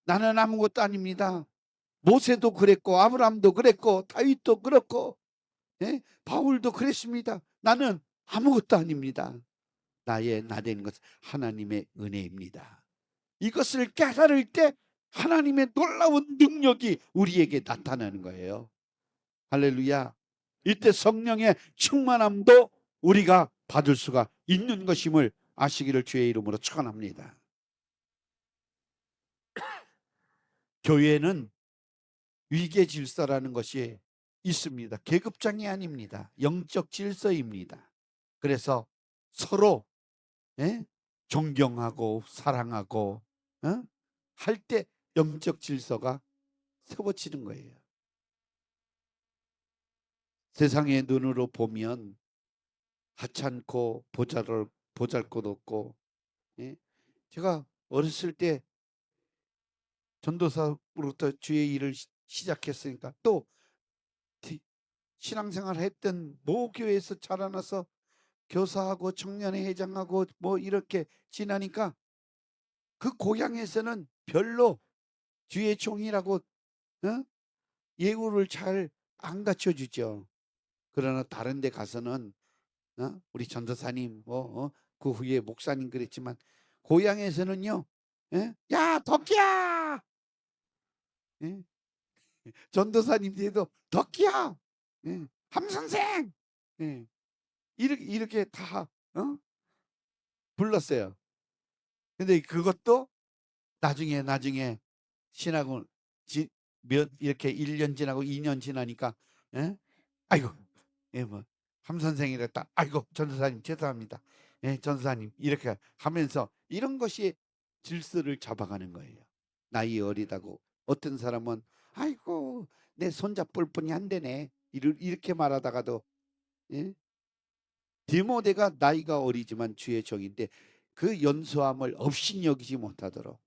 나는 아무것도 아닙니다. 모세도 그랬고 아브라함도 그랬고 다윗도 그렇고 바울도 그랬습니다. 나는 아무것도 아닙니다. 나의 나된 것은 하나님의 은혜입니다. 이것을 깨달을 때 하나님의 놀라운 능력이 우리에게 나타나는 거예요. 할렐루야. 이때 성령의 충만함도 우리가 받을 수가 있는 것임을 아시기를 주의 이름으로 축원합니다. 교회는 위계 질서라는 것이 있습니다. 계급장이 아닙니다. 영적 질서입니다. 그래서 서로 존경하고 사랑하고 할 때 영적 질서가 세워지는 거예요. 세상의 눈으로 보면 하찮고 보잘것 없고 제가 어렸을 때 전도사로부터 주의 일을 시작했으니까 또 신앙생활 했던 모교회에서 자라나서 교사하고 청년회 회장하고 뭐 이렇게 지나니까 그 고향에서는 별로 주의 종이라고 예우를 잘 안 갖춰주죠. 그러나 다른 데 가서는 우리 전도사님 그 후에 목사님 그랬지만 고향에서는요 야 덕기야 전도사님 뒤에도 덕기야 함선생 이렇게 다 불렀어요. 근데 그것도 나중에 신학을 이렇게 1년 지나고 2년 지나니까 아이고 뭐 함선생이랬다. 아이고 전도사님 죄송합니다. 전도사님 이렇게 하면서 이런 것이 질서를 잡아가는 거예요. 나이 어리다고 어떤 사람은 아이고 내 손자 볼 뿐이 안 되네 이렇게 말하다가도 디모데가 나이가 어리지만 주의 종인데 그 연소함을 업신여기지 못하도록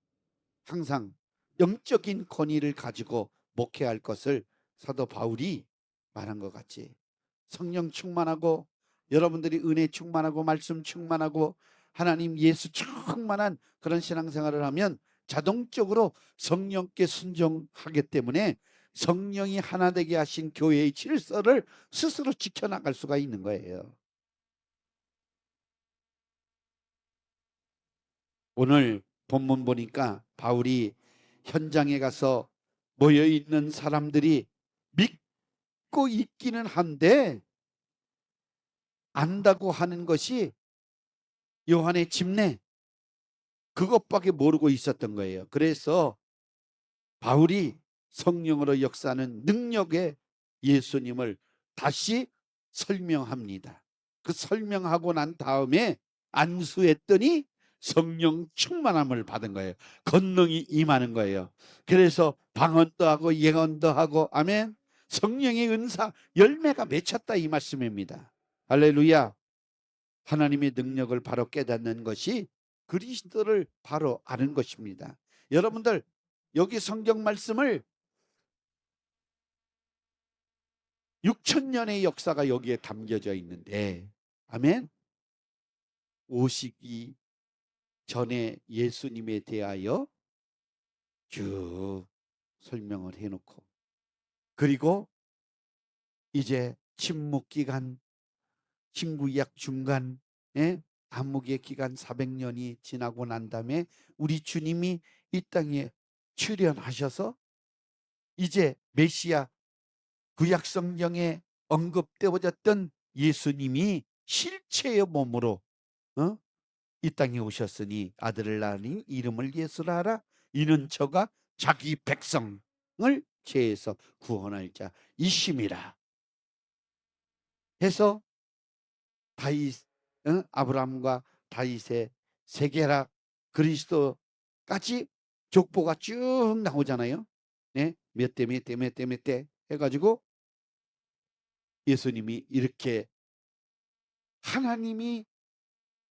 항상 영적인 권위를 가지고 목회할 것을 사도 바울이 말한 것 같이 성령 충만하고 여러분들이 은혜 충만하고 말씀 충만하고 하나님 예수 충만한 그런 신앙생활을 하면 자동적으로 성령께 순종하기 때문에 성령이 하나 되게 하신 교회의 질서를 스스로 지켜나갈 수가 있는 거예요. 오늘 본문 보니까 바울이 현장에 가서 모여있는 사람들이 믿고 있기는 한데 안다고 하는 것이 요한의 집례 그것밖에 모르고 있었던 거예요. 그래서 바울이 성령으로 역사하는 능력의 예수님을 다시 설명합니다. 그 설명하고 난 다음에 안수했더니 성령 충만함을 받은 거예요. 권능이 임하는 거예요. 그래서 방언도 하고 예언도 하고 아멘. 성령의 은사 열매가 맺혔다 이 말씀입니다. 할렐루야. 하나님의 능력을 바로 깨닫는 것이 그리스도를 바로 아는 것입니다. 여러분들 여기 성경 말씀을 6,000년의 역사가 여기에 담겨져 있는데 아멘. 오시기 전에 예수님에 대하여 쭉 설명을 해놓고 그리고 이제 침묵기간 신구약 중간 암흑의 기간 400년이 지나고 난 다음에 우리 주님이 이 땅에 출현하셔서 이제 메시아 구약 성경에 언급되어졌던 예수님이 실체의 몸으로 이 땅에 오셨으니 아들을 낳으니 이름을 예수라 하라. 이는 저가 자기 백성을 죄에서 구원할 자이심이라 해서 다윗 아브라함과 다윗의 세계라 그리스도까지 족보가 쭉 나오잖아요. 몇 대 몇 대 몇 대 몇 대 해가지고 예수님이 이렇게 하나님이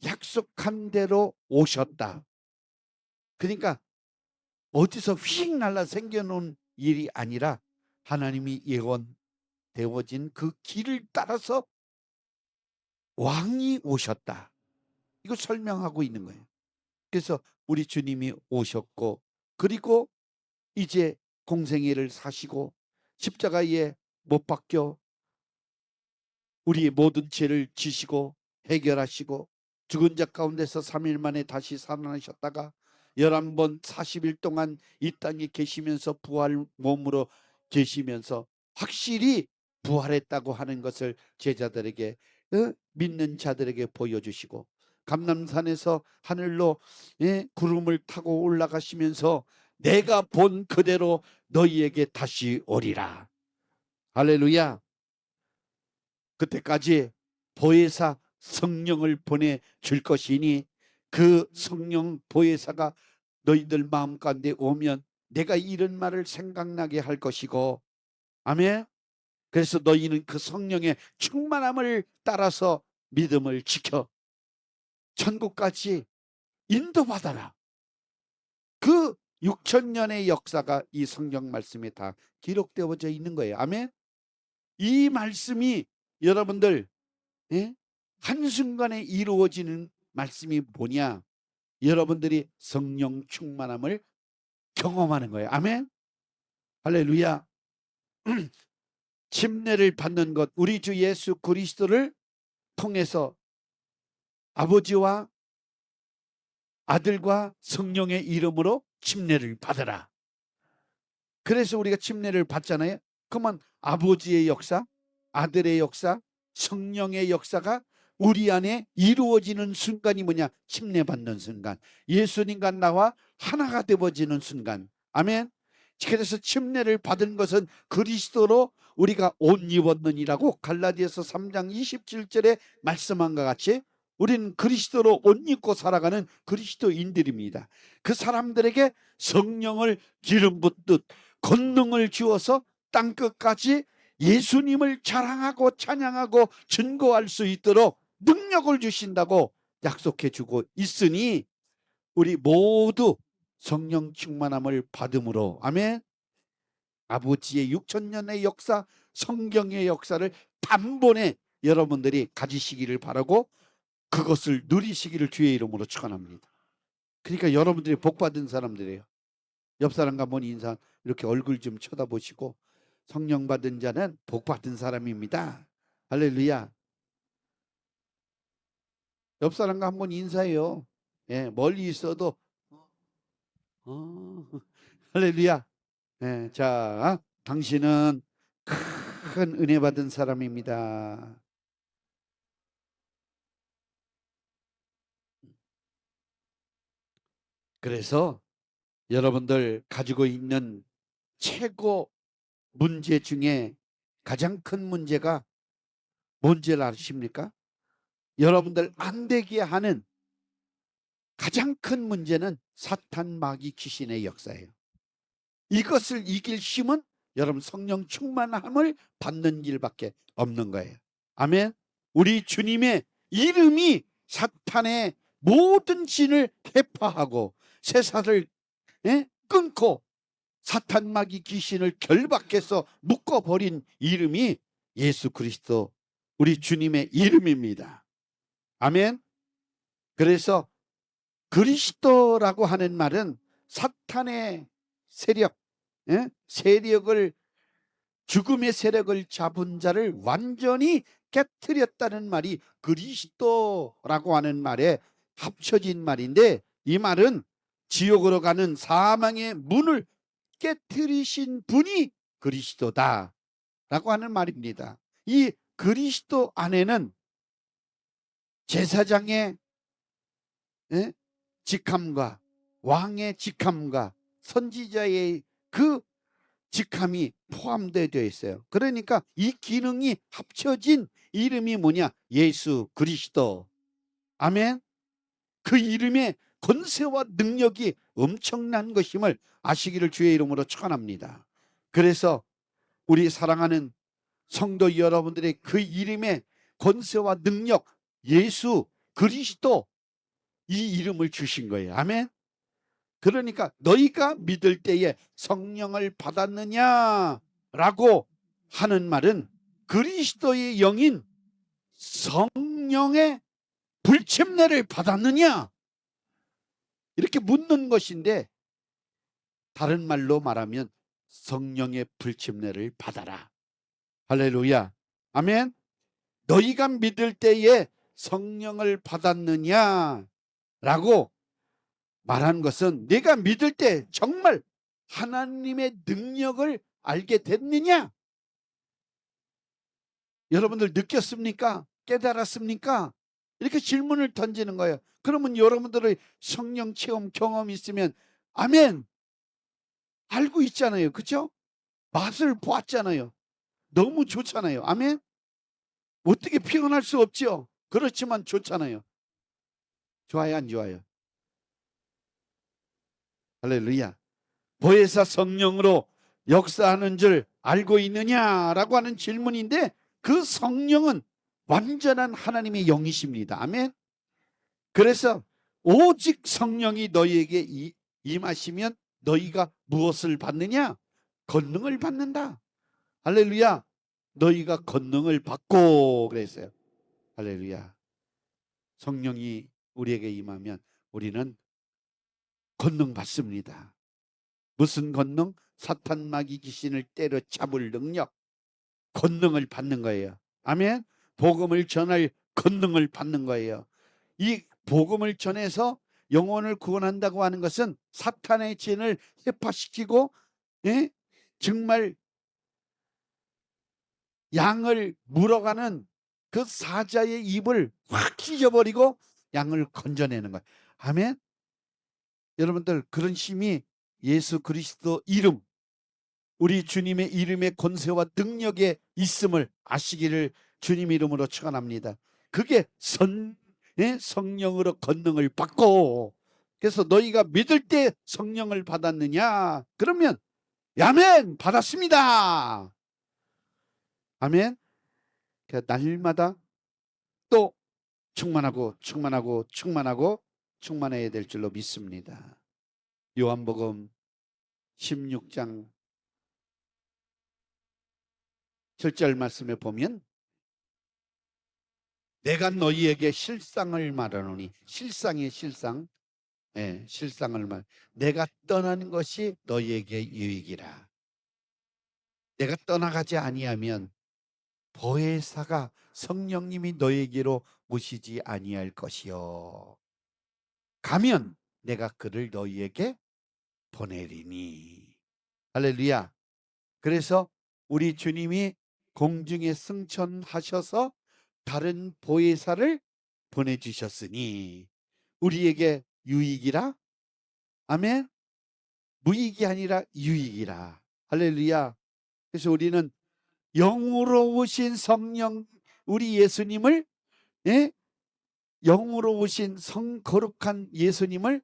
약속한 대로 오셨다. 그러니까 어디서 휙 날라 생겨놓은 일이 아니라 하나님이 예언되어진 그 길을 따라서 왕이 오셨다. 이거 설명하고 있는 거예요. 그래서 우리 주님이 오셨고, 그리고 이제 공생애를 사시고 십자가에 못 박혀 우리의 모든 죄를 지시고 해결하시고, 죽은 자 가운데서 3일 만에 다시 살아나셨다가 11번 40일 동안 이 땅에 계시면서 부활 몸으로 계시면서 확실히 부활했다고 하는 것을 제자들에게, 믿는 자들에게 보여주시고, 감람산에서 하늘로 구름을 타고 올라가시면서 내가 본 그대로 너희에게 다시 오리라. 할렐루야. 그때까지 보혜사 성령을 보내줄 것이니 그 성령 보혜사가 너희들 마음 가운데 오면 내가 이런 말을 생각나게 할 것이고, 아멘. 그래서 너희는 그 성령의 충만함을 따라서 믿음을 지켜 천국까지 인도받아라. 그 6,000년의 역사가 이 성경 말씀에 다 기록되어져 있는 거예요. 아멘. 이 말씀이 여러분들, 한순간에 이루어지는 말씀이 뭐냐? 여러분들이 성령 충만함을 경험하는 거예요. 아멘. 할렐루야. 침례를 받는 것, 우리 주 예수 그리스도를 통해서 아버지와 아들과 성령의 이름으로 침례를 받으라. 그래서 우리가 침례를 받잖아요. 그러면 아버지의 역사, 아들의 역사, 성령의 역사가 우리 안에 이루어지는 순간이 뭐냐? 침례 받는 순간, 예수님과 나와 하나가 되어지는 순간. 아멘. 그래서 침례를 받은 것은 그리스도로 우리가 옷 입었느니라고 갈라디아서 3장 27절에 말씀한 것 같이 우리는 그리스도로 옷 입고 살아가는 그리스도인들입니다. 그 사람들에게 성령을 기름 붓듯 권능을 주어서 땅끝까지 예수님을 자랑하고 찬양하고 증거할 수 있도록 능력을 주신다고 약속해 주고 있으니 우리 모두 성령 충만함을 받음으로, 아멘, 아버지의 6,000년의 역사, 성경의 역사를 단번에 여러분들이 가지시기를 바라고 그것을 누리시기를 주의 이름으로 축원합니다. 그러니까 여러분들이 복받은 사람들이에요. 옆 사람과 한번 인사, 이렇게 얼굴 좀 쳐다보시고, 성령 받은 자는 복받은 사람입니다. 할렐루야. 옆 사람과 한번 인사해요. 멀리 있어도 할렐루야. 자, 당신은 큰 은혜 받은 사람입니다. 그래서 여러분들 가지고 있는 최고 문제 중에 가장 큰 문제가 뭔지 아십니까? 여러분들 안 되게 하는 가장 큰 문제는 사탄, 마귀, 귀신의 역사예요. 이것을 이길 힘은 여러분 성령 충만함을 받는 길밖에 없는 거예요. 아멘. 우리 주님의 이름이 사탄의 모든 진을 해파하고 세사를 끊고 사탄, 마귀, 귀신을 결박해서 묶어버린 이름이 예수 그리스도 우리 주님의 이름입니다. 아멘. 그래서 그리스도라고 하는 말은 사탄의 세력, 세력을, 죽음의 세력을 잡은 자를 완전히 깨뜨렸다는 말이 그리스도라고 하는 말에 합쳐진 말인데, 이 말은 지옥으로 가는 사망의 문을 깨뜨리신 분이 그리스도다 라고 하는 말입니다. 이 그리스도 안에는 제사장의 직함과 왕의 직함과 선지자의 그 직함이 포함되어 있어요. 그러니까 이 기능이 합쳐진 이름이 뭐냐? 예수 그리스도. 아멘. 그 이름의 권세와 능력이 엄청난 것임을 아시기를 주의 이름으로 축원합니다. 그래서 우리 사랑하는 성도 여러분들의 그 이름의 권세와 능력, 예수 그리스도, 이 이름을 주신 거예요. 아멘. 그러니까 너희가 믿을 때에 성령을 받았느냐라고 하는 말은 그리스도의 영인 성령의 불침례를 받았느냐 이렇게 묻는 것인데, 다른 말로 말하면 성령의 불침례를 받아라. 할렐루야. 아멘. 너희가 믿을 때에 성령을 받았느냐라고 말한 것은 내가 믿을 때 정말 하나님의 능력을 알게 됐느냐? 여러분들 느꼈습니까? 깨달았습니까? 이렇게 질문을 던지는 거예요. 그러면 여러분들의 성령 체험 경험이 있으면 아멘 알고 있잖아요. 그렇죠? 맛을 보았잖아요. 너무 좋잖아요. 아멘. 어떻게 표현할 수 없죠. 그렇지만 좋잖아요. 좋아요, 안 좋아요? 할렐루야. 보혜사 성령으로 역사하는 줄 알고 있느냐라고 하는 질문인데, 그 성령은 완전한 하나님의 영이십니다. 아멘. 그래서 오직 성령이 너희에게 임하시면 너희가 무엇을 받느냐? 권능을 받는다. 할렐루야. 너희가 권능을 받고 그랬어요. 할렐루야. 성령이 우리에게 임하면 우리는 권능 받습니다. 무슨 권능? 사탄 마귀 귀신을 때려잡을 능력, 권능을 받는 거예요. 아멘. 복음을 전할 권능을 받는 거예요. 이 복음을 전해서 영혼을 구원한다고 하는 것은 사탄의 진을 해파시키고, 예? 정말 양을 물어가는 그 사자의 입을 확 찢어버리고 양을 건져내는 거예요. 아멘. 여러분들, 그런 힘이 예수 그리스도 이름, 우리 주님의 이름의 권세와 능력에 있음을 아시기를 주님 이름으로 축원합니다. 그게 성령으로 권능을 받고, 그래서 너희가 믿을 때 성령을 받았느냐? 그러면 아멘 받았습니다. 아멘. 날마다 또 충만하고 충만하고 충만하고 충만해야 될 줄로 믿습니다. 요한복음 16장 7절 말씀에 보면 내가 너희에게 실상을 말하노니, 실상의 실상, 실상을 내가 떠나는 것이 너희에게 유익이라. 내가 떠나가지 아니하면 보혜사가 성령님이 너희에게로 오시지 아니할 것이요, 가면 내가 그를 너희에게 보내리니. 할렐루야. 그래서 우리 주님이 공중에 승천하셔서 다른 보혜사를 보내주셨으니 우리에게 유익이라. 아멘. 무익이 아니라 유익이라. 할렐루야. 그래서 우리는 영으로 오신 성령, 우리 예수님을, 영으로 오신 성거룩한 예수님을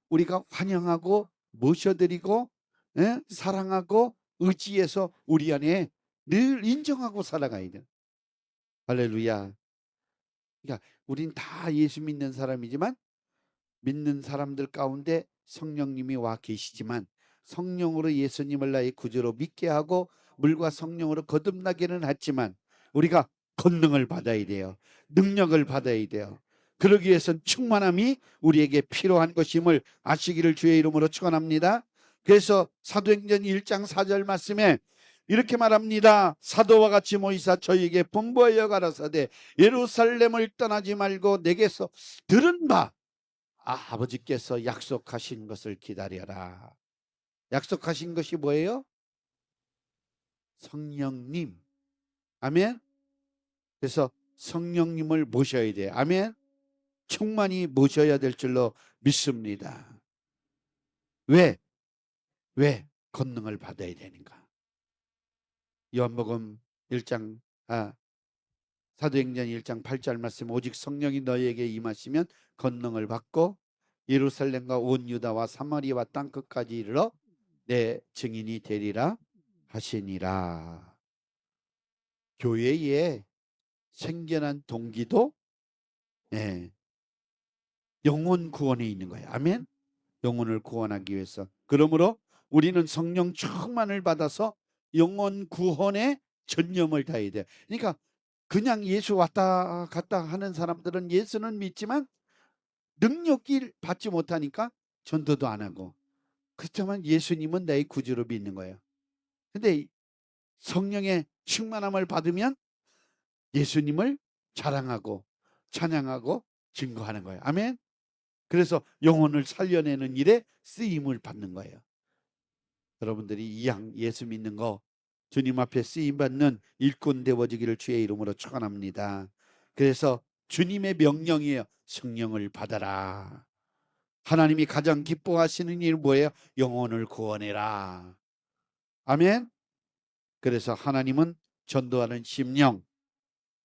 우리가 환영하고 모셔드리고, 사랑하고 의지해서 우리 안에 늘 인정하고 살아가야 돼요. 할렐루야. 그러니까 우린 다 예수 믿는 사람이지만, 믿는 사람들 가운데 성령님이 와 계시지만, 성령으로 예수님을 나의 구주로 믿게 하고 물과 성령으로 거듭나기는 했지만 우리가 권능을 받아야 돼요. 능력을 받아야 돼요. 그러기 위해서는 충만함이 우리에게 필요한 것임을 아시기를 주의 이름으로 축원합니다. 그래서 사도행전 1장 4절 말씀에 이렇게 말합니다. 사도와 같이 모이사 저희에게 분부하여 가라사대 예루살렘을 떠나지 말고 내게서 들은 바 아버지께서 약속하신 것을 기다려라. 약속하신 것이 뭐예요? 성령님. 아멘. 그래서 성령님을 모셔야 돼요. 아멘. 충만히 모셔야 될 줄로 믿습니다. 왜? 권능을 받아야 되는가? 요한복음 1장 사도행전 1장 8절 말씀, 오직 성령이 너희에게 임하시면 권능을 받고 예루살렘과 온 유다와 사마리아와 땅 끝까지 이르러 내 증인이 되리라 하시니라. 교회에 생겨난 동기도 영혼 구원에 있는 거예요. 아멘. 영혼을 구원하기 위해서. 그러므로 우리는 성령 충만을 받아서 영혼 구원에 전념을 다해야 돼. 그러니까 그냥 예수 왔다 갔다 하는 사람들은 예수는 믿지만 능력을 받지 못하니까 전도도 안 하고, 그렇지만 예수님은 나의 구주로 믿는 거예요. 근데 성령의 충만함을 받으면 예수님을 자랑하고 찬양하고 증거하는 거예요. 아멘. 그래서 영혼을 살려내는 일에 쓰임을 받는 거예요. 여러분들이 이양 예수 믿는 거 주님 앞에 쓰임 받는 일꾼 되어지기를 주의 이름으로 축원합니다. 그래서 주님의 명령이에요. 성령을 받아라. 하나님이 가장 기뻐하시는 일 뭐예요? 영혼을 구원해라. 아멘. 그래서 하나님은 전도하는 심령,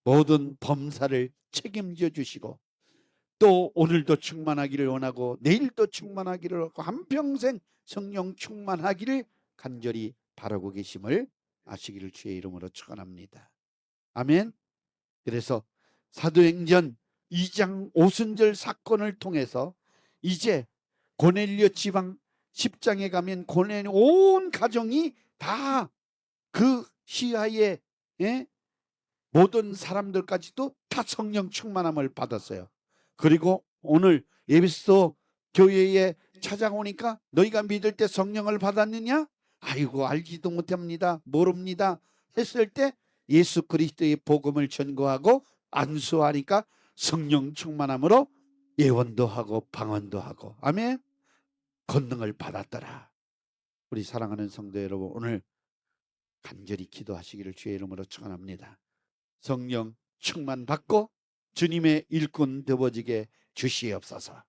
모든 범사를 책임져 주시고, 또 오늘도 충만하기를 원하고 내일도 충만하기를 원하고 한평생 성령 충만하기를 간절히 바라고 계심을 아시기를 주의 이름으로 축원합니다. 아멘. 그래서 사도행전 2장 오순절 사건을 통해서 이제 고넬료 지방 10장에 가면 고넬료 온 가정이 다 그 시야에, 예? 모든 사람들까지도 다 성령 충만함을 받았어요. 그리고 오늘 에베소 교회에 찾아오니까 너희가 믿을 때 성령을 받았느냐? 아이고 알지도 못합니다. 모릅니다. 했을 때 예수 그리스도의 복음을 전거하고 안수하니까 성령 충만함으로 예언도 하고 방언도 하고, 아멘. 권능을 받았더라. 우리 사랑하는 성도 여러분, 오늘 간절히 기도하시기를 주의 이름으로 축원합니다. 성령 충만 받고 주님의 일꾼 되어지게 주시옵소서.